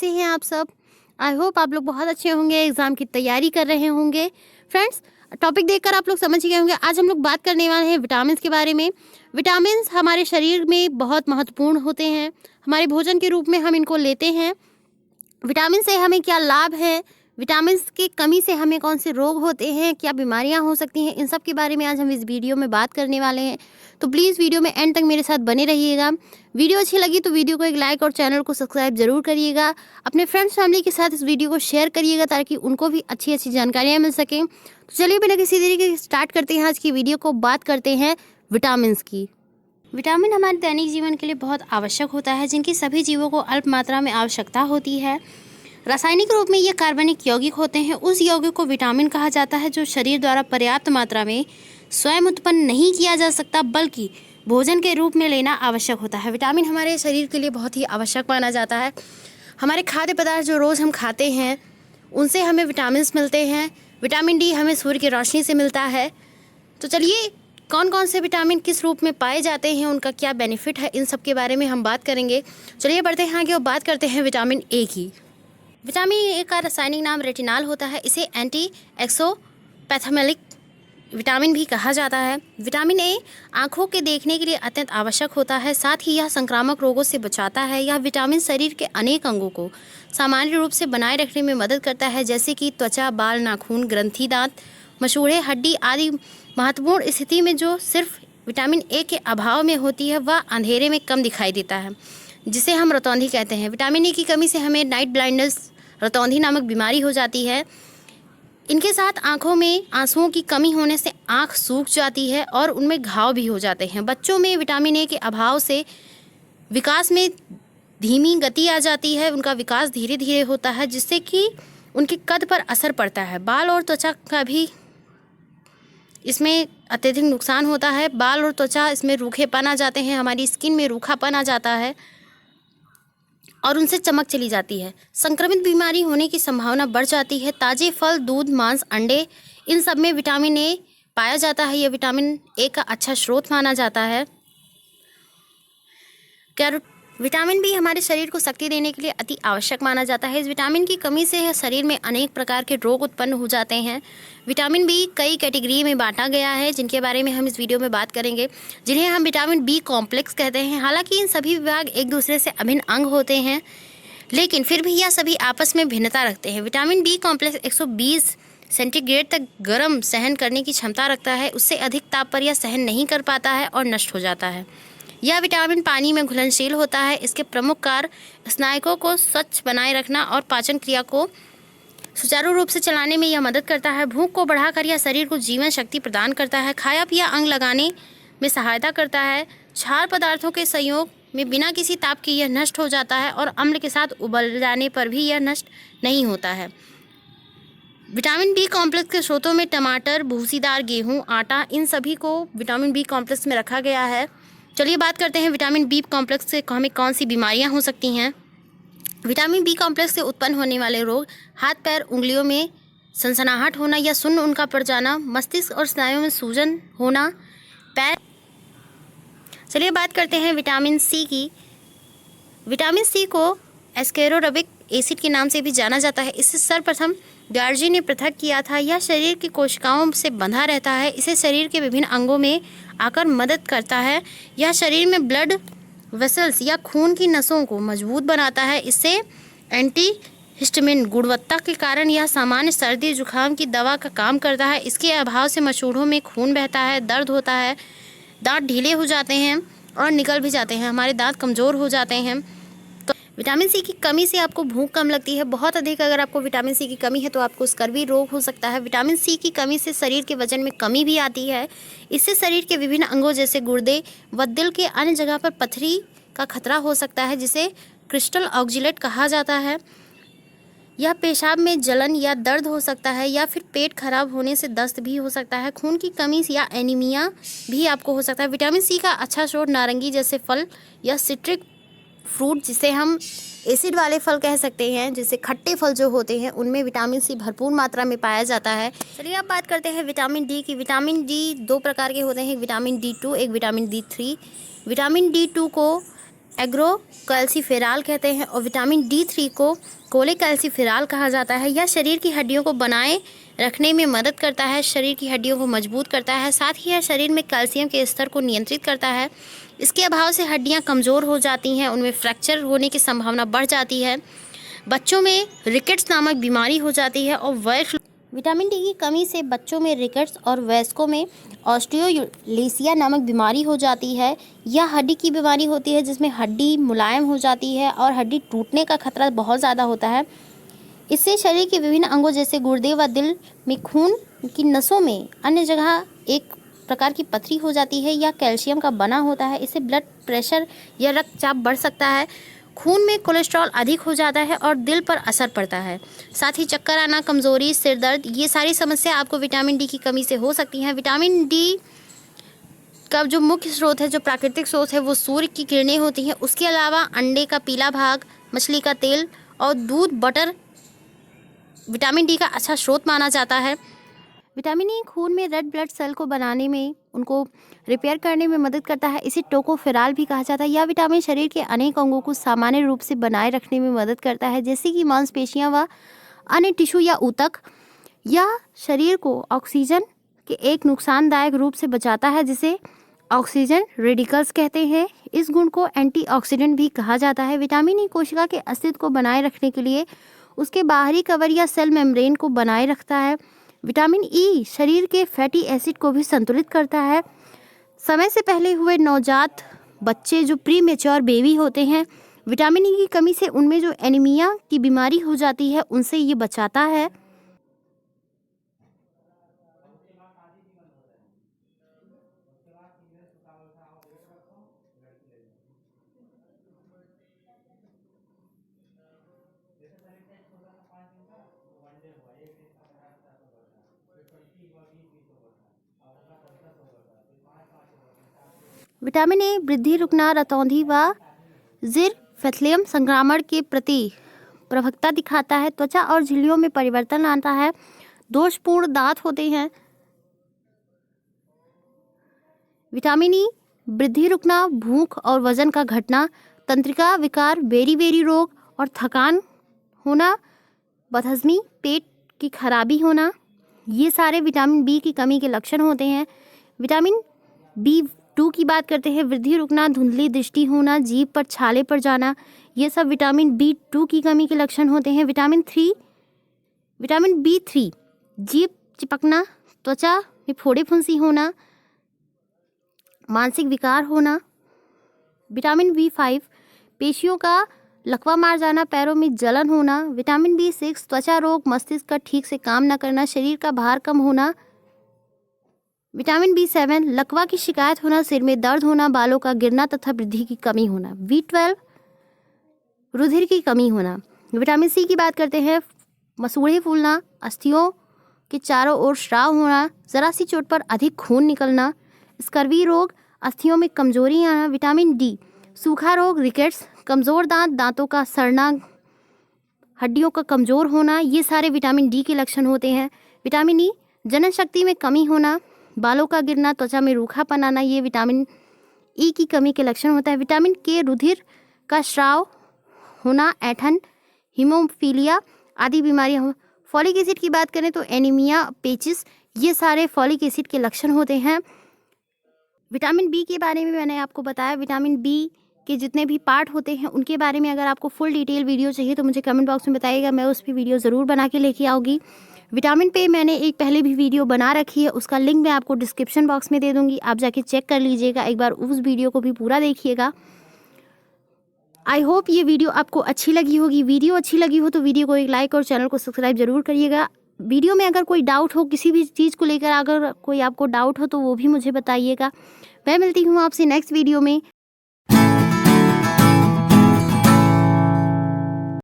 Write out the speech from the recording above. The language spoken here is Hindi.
कैसे हैं आप सब। आई होप आप लोग बहुत अच्छे होंगे, एग्ज़ाम की तैयारी कर रहे होंगे। फ्रेंड्स, टॉपिक देखकर आप लोग समझ गए होंगे। आज हम लोग बात करने वाले हैं विटामिन के बारे में। विटामिन हमारे शरीर में बहुत महत्वपूर्ण होते हैं। हमारे भोजन के रूप में हम इनको लेते हैं। विटामिन से हमें क्या लाभ है, विटामिन की कमी से हमें कौन से रोग होते हैं, क्या बीमारियां हो सकती हैं, इन सब के बारे में आज हम इस वीडियो में बात करने वाले हैं। तो प्लीज़ वीडियो में एंड तक मेरे साथ बने रहिएगा। वीडियो अच्छी लगी तो वीडियो को एक लाइक और चैनल को सब्सक्राइब जरूर करिएगा। अपने फ्रेंड्स फैमिली के साथ इस वीडियो को शेयर करिएगा ताकि उनको भी अच्छी अच्छी जानकारियाँ मिल सकें। तो चलिए बिना किसी देरी के स्टार्ट करते हैं आज की वीडियो को। बात करते हैं विटामिन की। विटामिन हमारे दैनिक जीवन के लिए बहुत आवश्यक होता है, जिनकी सभी जीवों को अल्प मात्रा में आवश्यकता होती है। रासायनिक रूप में ये कार्बनिक यौगिक होते हैं। उस यौगिक को विटामिन कहा जाता है जो शरीर द्वारा पर्याप्त मात्रा में स्वयं उत्पन्न नहीं किया जा सकता, बल्कि भोजन के रूप में लेना आवश्यक होता है। विटामिन हमारे शरीर के लिए बहुत ही आवश्यक माना जाता है। हमारे खाद्य पदार्थ जो रोज़ हम खाते हैं उनसे हमें विटामिन मिलते हैं। विटामिन डी हमें सूर्य की रोशनी से मिलता है। तो चलिए कौन कौन से विटामिन किस रूप में पाए जाते हैं, उनका क्या बेनिफिट है, इन सब के बारे में हम बात करेंगे। चलिए बढ़ते हैं आगे और बात करते हैं विटामिन ए की। विटामिन ए का रासायनिक नाम रेटिनॉल होता है। इसे एंटी एक्सोपैथोमेलिक विटामिन भी कहा जाता है। विटामिन ए आँखों के देखने के लिए अत्यंत आवश्यक होता है। साथ ही यह संक्रामक रोगों से बचाता है। यह विटामिन शरीर के अनेक अंगों को सामान्य रूप से बनाए रखने में मदद करता है, जैसे कि त्वचा, बाल, नाखून, ग्रंथि, दांत, मसूड़े, हड्डी आदि। महत्वपूर्ण स्थिति में जो सिर्फ विटामिन ए के अभाव में होती है वह अंधेरे में कम दिखाई देता है, जिसे हम रतौंधी कहते हैं। विटामिन ए की कमी से हमें नाइट ब्लाइंडनेस, रतौंधी नामक बीमारी हो जाती है। इनके साथ आँखों में आंसुओं की कमी होने से आँख सूख जाती है और उनमें घाव भी हो जाते हैं। बच्चों में विटामिन ए के अभाव से विकास में धीमी गति आ जाती है। उनका विकास धीरे धीरे होता है, जिससे कि उनके कद पर असर पड़ता है। बाल और त्वचा का भी इसमें अत्यधिक नुकसान होता है। बाल और त्वचा इसमें रूखेपन आ जाते हैं, हमारी स्किन में रूखापन आ जाता है और उनसे चमक चली जाती है। संक्रमित बीमारी होने की संभावना बढ़ जाती है। ताज़े फल, दूध, मांस, अंडे, इन सब में विटामिन ए पाया जाता है। यह विटामिन ए का अच्छा स्रोत माना जाता है। विटामिन बी हमारे शरीर को शक्ति देने के लिए अति आवश्यक माना जाता है। इस विटामिन की कमी से शरीर में अनेक प्रकार के रोग उत्पन्न हो जाते हैं। विटामिन बी कई कैटेगरी में बांटा गया है, जिनके बारे में हम इस वीडियो में बात करेंगे, जिन्हें हम विटामिन बी कॉम्प्लेक्स कहते हैं। हालांकि इन सभी विभाग एक दूसरे से अभिन्न अंग होते हैं, लेकिन फिर भी यह सभी आपस में भिन्नता रखते हैं। विटामिन बी कॉम्प्लेक्स 120 सेंटीग्रेड तक गर्म सहन करने की क्षमता रखता है। उससे अधिक ताप पर यह सहन नहीं कर पाता है और नष्ट हो जाता है। यह विटामिन पानी में घुलनशील होता है। इसके प्रमुख कार्य स्नायुओं को स्वच्छ बनाए रखना और पाचन क्रिया को सुचारू रूप से चलाने में यह मदद करता है। भूख को बढ़ाकर यह शरीर को जीवन शक्ति प्रदान करता है। खाया पिया अंग लगाने में सहायता करता है। क्षार पदार्थों के संयोग में बिना किसी ताप के यह नष्ट हो जाता है और अम्ल के साथ उबल जाने पर भी यह नष्ट नहीं होता है। विटामिन बी कॉम्प्लेक्स के स्रोतों में टमाटर, भूसीदार गेहूँ, आटा, इन सभी को विटामिन बी कॉम्प्लेक्स में रखा गया है। चलिए बात करते हैं विटामिन बी कॉम्प्लेक्स से हमें कौन सी बीमारियां हो सकती हैं। विटामिन बी कॉम्प्लेक्स से उत्पन्न होने वाले रोग: हाथ पैर उंगलियों में सनसनाहट होना या सुन्न उनका पड़ जाना, मस्तिष्क और स्नायुओं में सूजन होना, पैर। चलिए बात करते हैं विटामिन सी की। विटामिन सी को एस्केरोरबिक एसिड के नाम से भी जाना जाता है। इसे सर्वप्रथम गार्जी ने पृथक किया था। यह शरीर की कोशिकाओं से बंधा रहता है। इसे शरीर के विभिन्न अंगों में आकर मदद करता है। यह शरीर में ब्लड वेसल्स या खून की नसों को मजबूत बनाता है। इससे एंटी हिस्टामिन गुणवत्ता के कारण यह सामान्य सर्दी जुकाम की दवा का काम करता है। इसके अभाव से मसूड़ों में खून बहता है, दर्द होता है, दांत ढीले हो जाते हैं और निकल भी जाते हैं, हमारे दांत कमज़ोर हो जाते हैं। विटामिन सी की कमी से आपको भूख कम लगती है। बहुत अधिक अगर आपको विटामिन सी की कमी है तो आपको स्कर्वी रोग हो सकता है। विटामिन सी की कमी से शरीर के वजन में कमी भी आती है। इससे शरीर के विभिन्न अंगों जैसे गुर्दे व दिल के अन्य जगह पर पथरी का खतरा हो सकता है, जिसे क्रिस्टल ऑक्जिलेट कहा जाता है। यह पेशाब में जलन या दर्द हो सकता है, या फिर पेट खराब होने से दस्त भी हो सकता है। खून की कमी या एनीमिया भी आपको हो सकता है। विटामिन सी का अच्छा स्रोत नारंगी जैसे फल या सिट्रिक फ्रूट, जिसे हम एसिड वाले फल कह सकते हैं, जैसे खट्टे फल जो होते हैं, उनमें विटामिन सी भरपूर मात्रा में पाया जाता है। चलिए अब बात करते हैं विटामिन डी की। विटामिन डी दो प्रकार के होते हैं, एक विटामिन D2, एक विटामिन D3। विटामिन D2 को एग्रोकैल्सीफेरॉल कहते हैं और विटामिन D3 को कोलेकैल्सीफेरॉल कहा जाता है। यह शरीर की हड्डियों को बनाए रखने में मदद करता है, शरीर की हड्डियों को मजबूत करता है, साथ ही यह शरीर में कैल्शियम के स्तर को नियंत्रित करता है। इसके अभाव से हड्डियां कमज़ोर हो जाती हैं, उनमें फ्रैक्चर होने की संभावना बढ़ जाती है, बच्चों में रिकेट्स नामक बीमारी हो जाती है और वयस्क विटामिन डी की कमी से बच्चों में रिकेट्स और वयस्कों में ऑस्टियोलिसिया नामक बीमारी हो जाती है। यह हड्डी की बीमारी होती है जिसमें हड्डी मुलायम हो जाती है और हड्डी टूटने का खतरा बहुत ज़्यादा होता है। इससे शरीर के विभिन्न अंगों जैसे गुर्दे व दिल में खून की नसों में अन्य जगह एक प्रकार की पथरी हो जाती है। यह कैल्शियम का बना होता है। इससे ब्लड प्रेशर या रक्तचाप बढ़ सकता है, खून में कोलेस्ट्रॉल अधिक हो जाता है और दिल पर असर पड़ता है। साथ ही चक्कर आना, कमज़ोरी, सिर दर्द, ये सारी समस्या आपको विटामिन डी की कमी से हो सकती हैं। विटामिन डी का जो मुख्य स्रोत है, जो प्राकृतिक स्रोत है, वो सूर्य की किरणें होती हैं। उसके अलावा अंडे का पीला भाग, मछली का तेल और दूध, बटर विटामिन डी का अच्छा स्रोत माना जाता है। विटामिन ई खून में रेड ब्लड सेल को बनाने में, उनको रिपेयर करने में मदद करता है। इसे टोकोफेरॉल भी कहा जाता है। यह विटामिन शरीर के अनेक अंगों को सामान्य रूप से बनाए रखने में मदद करता है, जैसे कि मांसपेशियां व अन्य टिश्यू या ऊतक। यह शरीर को ऑक्सीजन के एक नुकसानदायक रूप से बचाता है, जिसे ऑक्सीजन रेडिकल्स कहते हैं। इस गुण को एंटीऑक्सीडेंट भी कहा जाता है। विटामिन ई कोशिका के अस्तित्व को बनाए रखने के लिए उसके बाहरी कवर या सेल मेम्ब्रेन को बनाए रखता है। विटामिन ई शरीर के फैटी एसिड को भी संतुलित करता है। समय से पहले हुए नवजात बच्चे जो प्री मेच्योर बेबी होते हैं, विटामिन ई की कमी से उनमें जो एनीमिया की बीमारी हो जाती है, उनसे ये बचाता है। विटामिन ए वृद्धि रुकना, रतौंधी व ज़िरफेथलियम संक्रमण के प्रति प्रवक्ता दिखाता है। त्वचा और झिल्लियों में परिवर्तन आता है। दोषपूर्ण दांत होते हैं। विटामिन ई वृद्धि रुकना, भूख और वजन का घटना, तंत्रिका विकार, बेरी रोग और थकान होना, बदहजमी, पेट की खराबी होना, ये सारे विटामिन बी की कमी के लक्षण होते हैं। विटामिन B2 की बात करते हैं। वृद्धि रुकना, धुंधली दृष्टि होना, जीभ पर छाले पड़ जाना, ये सब विटामिन B2 की कमी के लक्षण होते हैं। विटामिन B3 जीभ चिपकना, त्वचा में फोड़े फुंसी होना, मानसिक विकार होना। विटामिन B5 पेशियों का लकवा मार जाना, पैरों में जलन होना। विटामिन B6 त्वचा रोग, मस्तिष्क का ठीक से काम न करना, शरीर का भार कम होना। विटामिन B7 लकवा की शिकायत होना, सिर में दर्द होना, बालों का गिरना तथा वृद्धि की कमी होना। B12 रुधिर की कमी होना। विटामिन C की बात करते हैं। मसूड़े फूलना, अस्थियों के चारों ओर स्राव होना, ज़रा सी चोट पर अधिक खून निकलना, स्कर्वी रोग, अस्थियों में कमजोरी आना। विटामिन D सूखा रोग, रिकेट्स, कमज़ोर दांत, दांतों का सड़ना, हड्डियों का कमज़ोर होना, ये सारे विटामिन D के लक्षण होते हैं। विटामिन E जनन शक्ति में कमी होना, बालों का गिरना, त्वचा में रूखापन आना, ये विटामिन E की कमी के लक्षण होता है। विटामिन K रुधिर का स्राव होना, ऐंठन, हीमोफीलिया आदि बीमारियां। फॉलिक एसिड की बात करें तो एनीमिया, पेचिस, ये सारे फॉलिक एसिड के लक्षण होते हैं। विटामिन बी के बारे में मैंने आपको बताया। विटामिन बी के जितने भी पार्ट होते हैं उनके बारे में अगर आपको फुल डिटेल वीडियो चाहिए तो मुझे कमेंट बॉक्स में बताइएगा, मैं उस पर वीडियो ज़रूर बना के लेके आऊँगी। विटामिन पे मैंने एक पहले भी वीडियो बना रखी है, उसका लिंक मैं आपको डिस्क्रिप्शन बॉक्स में दे दूँगी, आप जाके चेक कर लीजिएगा, एक बार उस वीडियो को भी पूरा देखिएगा। आई होप ये वीडियो आपको अच्छी लगी होगी। वीडियो अच्छी लगी हो तो वीडियो को एक लाइक और चैनल को सब्सक्राइब जरूर करिएगा। वीडियो में अगर कोई डाउट हो, किसी भी चीज़ को लेकर अगर कोई आपको डाउट हो तो वो भी मुझे बताइएगा। मैं मिलती हूँ आपसे नेक्स्ट वीडियो में।